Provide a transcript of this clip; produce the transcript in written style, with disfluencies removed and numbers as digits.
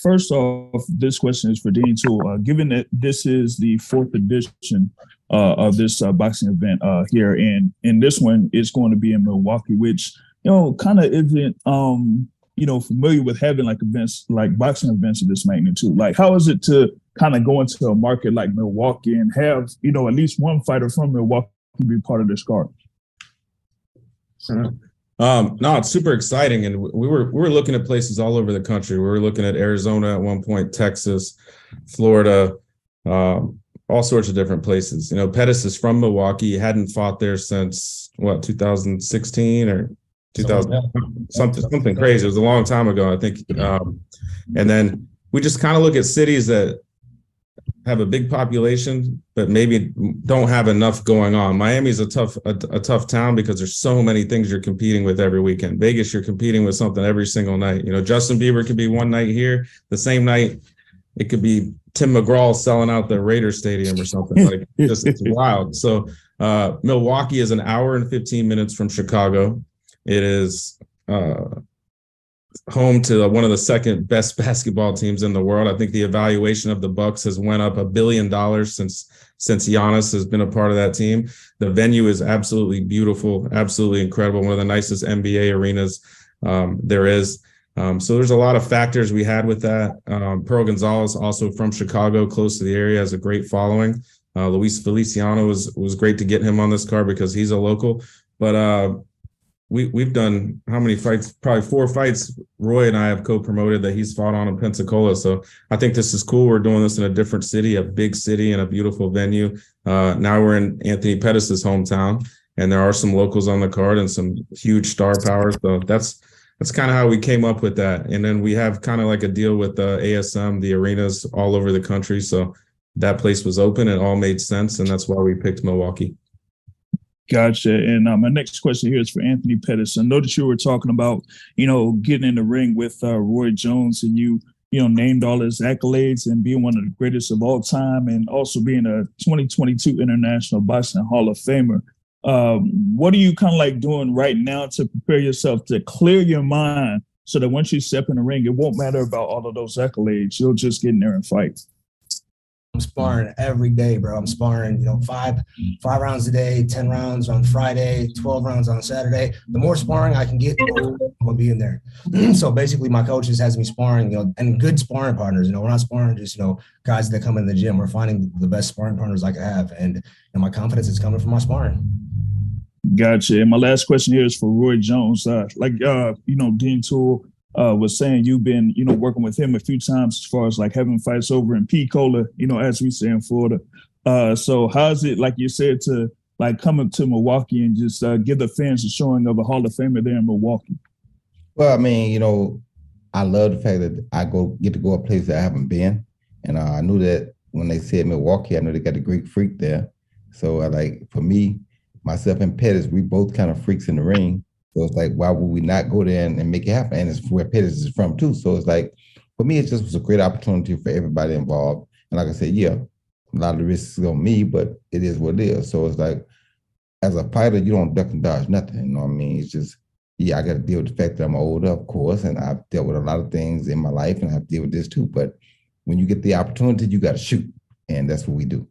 First off, this question is for Dean Toole. Given that this is the fourth edition of this boxing event here, and this one is going to be in Milwaukee, which kind of isn't familiar with having like events like boxing events of this magnitude. Like, how is it to kind of go into a market like Milwaukee and have at least one fighter from Milwaukee be part of this card? No, it's super exciting, and we were looking at places all over the country. We were looking at Arizona at one point, Texas, Florida, all sorts of different places. Pettis is from Milwaukee. He hadn't fought there since 2016 or 2000 something crazy. It was a long time ago, I think. And then we just kind of look at cities that have a big population, but maybe don't have enough going on. Miami's a tough town because there's so many things you're competing with every weekend. Vegas, you're competing with something every single night. Justin Bieber could be one night here, the same night it could be Tim McGraw selling out the Raiders Stadium or something. Like, it's wild. So Milwaukee is an hour and 15 minutes from Chicago. It is home to one of the second best basketball teams in the world. I think the evaluation of the Bucks has went up $1 billion since Giannis has been a part of that team. The venue is absolutely beautiful, absolutely incredible. One of the nicest NBA arenas there is. So there's a lot of factors we had with that. Pearl Gonzalez, also from Chicago, close to the area, has a great following. Luis Feliciano was great to get him on this card because he's a local. But we've done how many fights? Probably 4 fights Roy and I have co-promoted that he's fought on in Pensacola. So I think this is cool. We're doing this in a different city, a big city and a beautiful venue. Now we're in Anthony Pettis' hometown, and there are some locals on the card and some huge star power. So that's kind of how we came up with that. And then we have kind of like a deal with ASM, the arenas all over the country. So that place was open. It all made sense. And that's why we picked Milwaukee. Gotcha. And my next question here is for Anthony Pettis. I noticed you were talking about, getting in the ring with Roy Jones, and you named all his accolades and being one of the greatest of all time, and also being a 2022 International Boxing Hall of Famer. What are you kind of like doing right now to prepare yourself to clear your mind so that once you step in the ring, it won't matter about all of those accolades. You'll just get in there and fight. I'm sparring every day, bro. I'm sparring, 5 rounds a day, 10 rounds on Friday, 12 rounds on Saturday. The more sparring I can get, I'm gonna be in there. So basically, my coaches has me sparring, and good sparring partners. We're not sparring just guys that come in the gym. We're finding the best sparring partners I can have, and my confidence is coming from my sparring. Gotcha. And my last question here is for Roy Jones. Dean Toole was saying you've been, working with him a few times as far as like having fights over in P-Cola, as we say in Florida. So how's it, like you said, to like come up to Milwaukee and just give the fans a showing of a Hall of Famer there in Milwaukee? Well, I mean, I love the fact that I get to go a place that I haven't been. And I knew that when they said Milwaukee, I know they got the Greek Freak there. So for me, myself and Pettis, we both kind of freaks in the ring. So it's like, why would we not go there and make it happen? And it's where Pettis is from too. So it's like, for me, it just was a great opportunity for everybody involved. And like I said, yeah, a lot of the risks is on me, but it is what it is. So it's like, as a fighter, you don't duck and dodge nothing. You know what I mean? It's just, I got to deal with the fact that I'm older, of course, and I've dealt with a lot of things in my life, and I have to deal with this too. But when you get the opportunity, you got to shoot. And that's what we do.